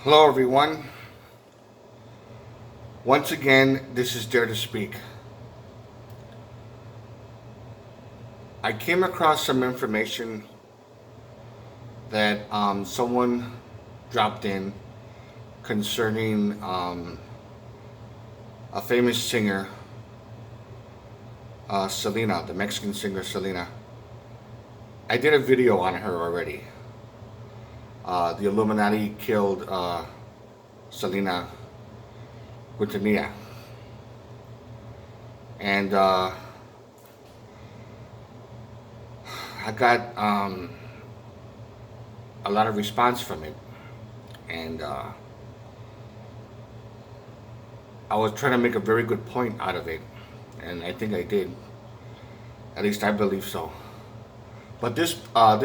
Hello, everyone. Once again, this is Dare to Speak. I came across some information that someone dropped in concerning a famous singer, Selena, the Mexican singer Selena. I did a video on her already. The Illuminati killed Selena Quintanilla. And I got a lot of response from it. And I was trying to make a very good point out of it. And I think I did. At least I believe so. But this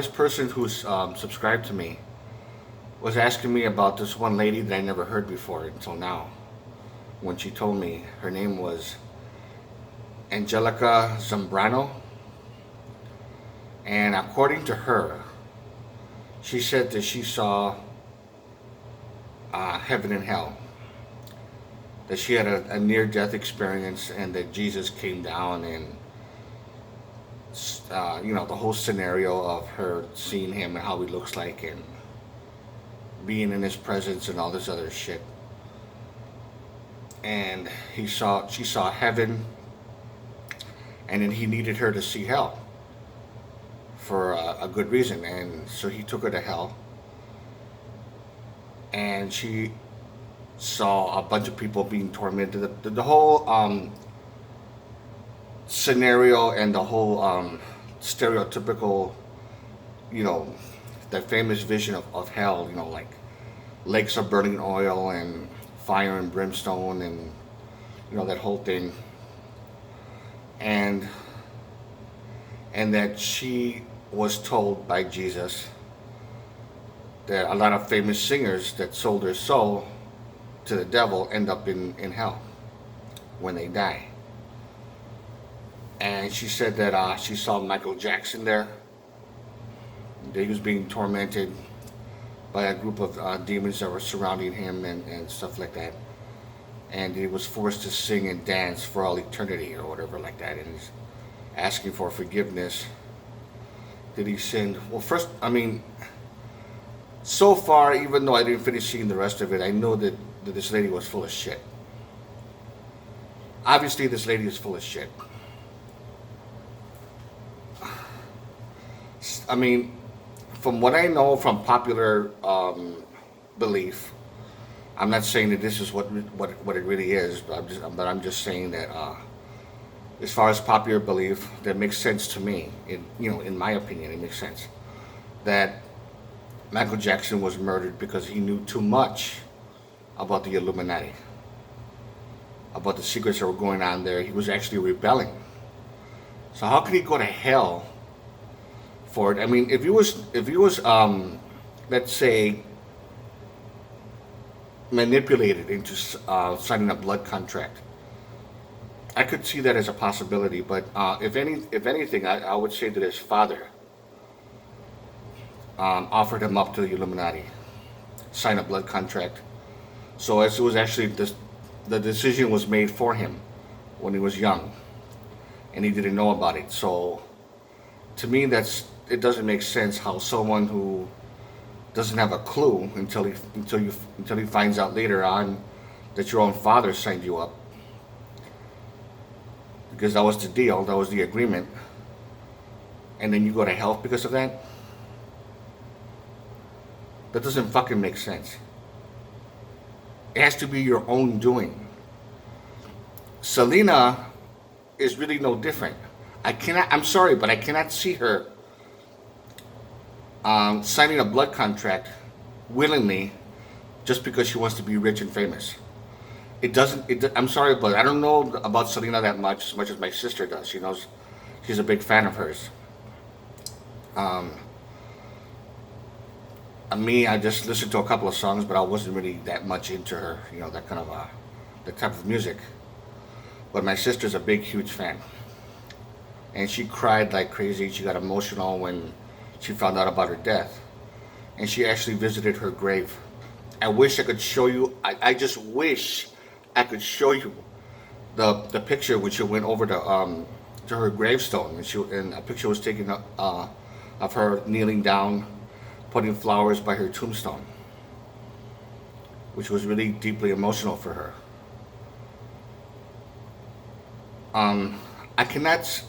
person who's subscribed to me was asking me about this one lady that I never heard before until now. When she told me her name was Angelica Zambrano. And according to her, she said that she saw heaven and hell. That she had a near-death experience, and that Jesus came down, and the whole scenario of her seeing him and how he looks like, and being in his presence, and all this other shit. And she saw heaven, and then he needed her to see hell for a good reason, and so he took her to hell, and she saw a bunch of people being tormented. The whole scenario and the whole stereotypical, that famous vision of hell, like lakes of burning oil and fire and brimstone, and that whole thing, and that she was told by Jesus that a lot of famous singers that sold their soul to the devil end up in hell when they die. And she said that she saw Michael Jackson there, that he was being tormented by a group of demons that were surrounding him, and stuff like that. And he was forced to sing and dance for all eternity or whatever like that. And he's asking for forgiveness. Did he sin? Well, first, so far, even though I didn't finish seeing the rest of it, I know that this lady was full of shit. Obviously, this lady is full of shit. From what I know from popular belief, I'm not saying that this is what it really is, but I'm just saying that as far as popular belief, that makes sense to me. In my opinion, it makes sense that Michael Jackson was murdered because he knew too much about the Illuminati, about the secrets that were going on there. He was actually rebelling. So how could he go to hell for it? If he was, let's say, manipulated into signing a blood contract, I could see that as a possibility. But if anything, I would say that his father offered him up to the Illuminati, sign a blood contract. So as it was actually the decision was made for him when he was young, and he didn't know about it. So to me, it doesn't make sense how someone who doesn't have a clue until he finds out later on that your own father signed you up, because that was the deal, that was the agreement, and then you go to hell because of that. That doesn't fucking make sense. It has to be your own doing. Selena is really no different. I'm sorry, but I cannot see her signing a blood contract willingly just because she wants to be rich and famous. I'm sorry, but I don't know about Selena that much, as much as my sister does. She knows, she's a big fan of hers. Me, I just listened to a couple of songs, but I wasn't really that much into her, that kind of that type of music. But my sister's a big, huge fan, and she cried like crazy. She got emotional when she found out about her death, and she actually visited her grave I wish I could show you. I just wish I could show you the picture when she went over to her gravestone, and a picture was taken of her kneeling down, putting flowers by her tombstone, which was really deeply emotional for her. Um, I cannot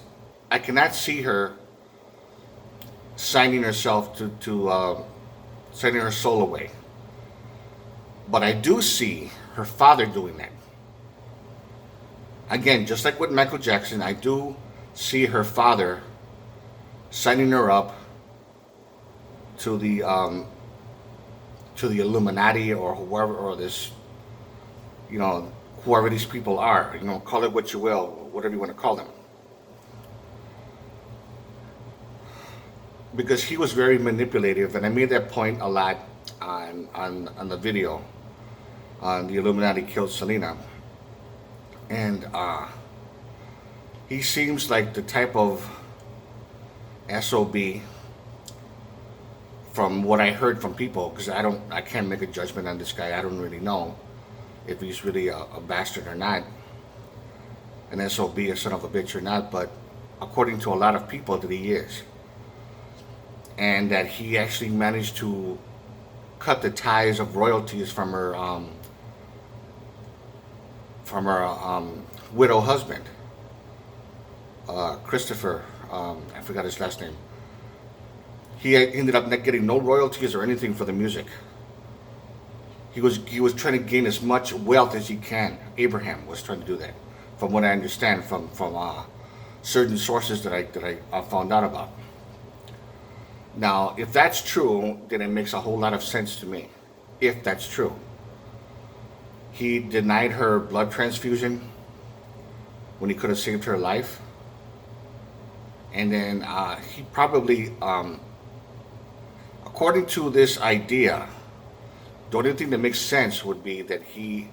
I cannot see her signing herself to signing her soul away, but I do see her father doing that. Again, just like with Michael Jackson, I do see her father signing her up to the Illuminati or whoever, or this, you know, whoever these people are. You know, call it what you will, whatever you want to call them, because he was very manipulative, and I made that point a lot on the video on the Illuminati killed Selena, and he seems like the type of SOB from what I heard from people, because I can't make a judgment on this guy. I don't really know if he's really a bastard or not, an SOB, a son of a bitch or not, but according to a lot of people that he is. And that he actually managed to cut the ties of royalties from her widow husband, Christopher. I forgot his last name. He ended up not getting no royalties or anything for the music. He was trying to gain as much wealth as he can. Abraham was trying to do that, from what I understand from certain sources that I found out about. Now, if that's true, then it makes a whole lot of sense to me. If that's true, he denied her blood transfusion when he could have saved her life, and then he probably, according to this idea, the only thing that makes sense would be that he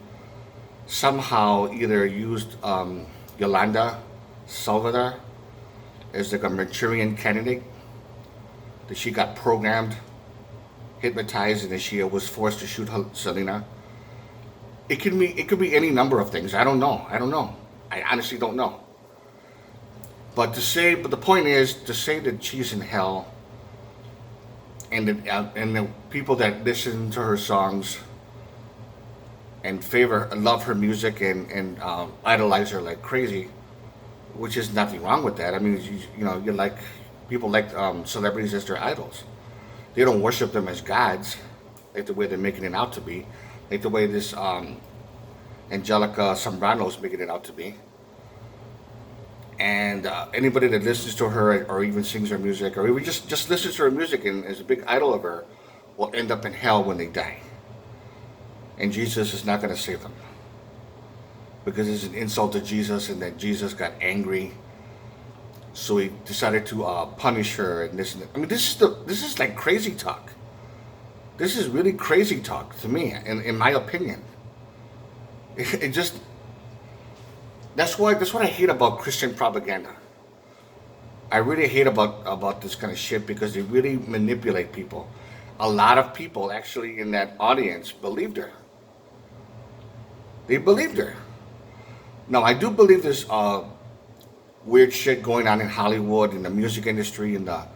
somehow either used Yolanda Salvador as like a Manchurian candidate, that she got programmed, hypnotized, and then she was forced to shoot Selena. It could be any number of things. I don't know. I honestly don't know. But the point is to say that she's in hell, and the people that listen to her songs and love her music and idolize her like crazy, which is nothing wrong with that. I mean, you like people like celebrities as their idols. They don't worship them as gods, like the way they're making it out to be, like the way this Angelica Sombrano is making it out to be. And anybody that listens to her or even sings her music or even just listens to her music and is a big idol of her will end up in hell when they die. And Jesus is not going to save them, because it's an insult to Jesus, and that Jesus got angry, so he decided to punish her and this. And that. I mean, this is like crazy talk. This is really crazy talk to me, in my opinion. It just that's what I hate about Christian propaganda. I really hate about this kind of shit, because they really manipulate people. A lot of people actually in that audience believed her. They believed her. Now, I do believe there's weird shit going on in Hollywood, in the music industry, in the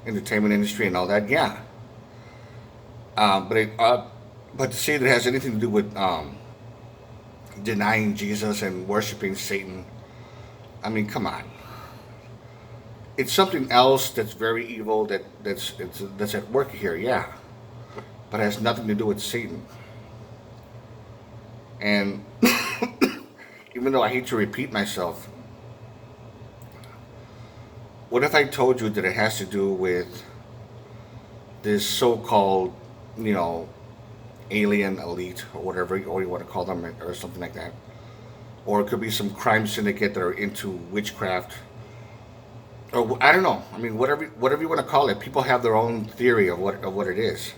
entertainment industry, and all that. Yeah. But to say that it has anything to do with denying Jesus and worshiping Satan, I mean, come on. It's something else that's very evil that's at work here, yeah, but it has nothing to do with Satan. And even though I hate to repeat myself, what if I told you that it has to do with this so-called, you know, alien elite, or whatever or you want to call them, or something like that? Or it could be some crime syndicate that are into witchcraft, or I don't know. I mean, whatever you want to call it. People have their own theory of what it is.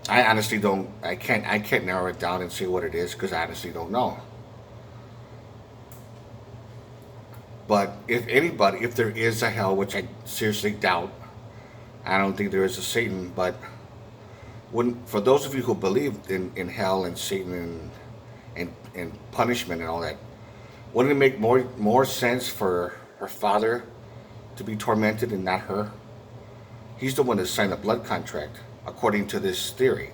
I honestly don't. I can't narrow it down and say what it is, because I honestly don't know. But if there is a hell, which I seriously doubt, I don't think there is a Satan. But When for those of you who believe in hell and Satan and punishment and all that, wouldn't it make more sense for her father to be tormented and not her? He's the one that signed a blood contract, according to this theory,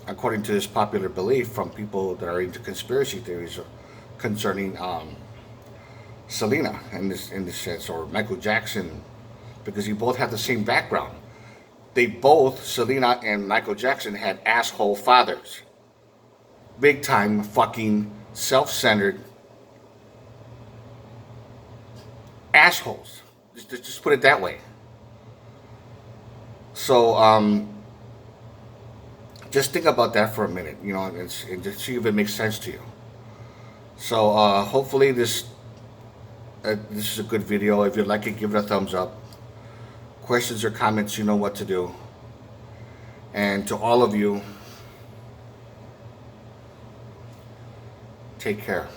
according to this popular belief from people that are into conspiracy theories concerning Selena in this sense, or Michael Jackson, because you both have the same background. They both, Selena and Michael Jackson, had asshole fathers, big time fucking self-centered assholes. Just put it that way. So just think about that for a minute, and just see if it makes sense to you. So hopefully this is a good video. If you like it, give it a thumbs up. Questions or comments, you know what to do. And to all of you, take care.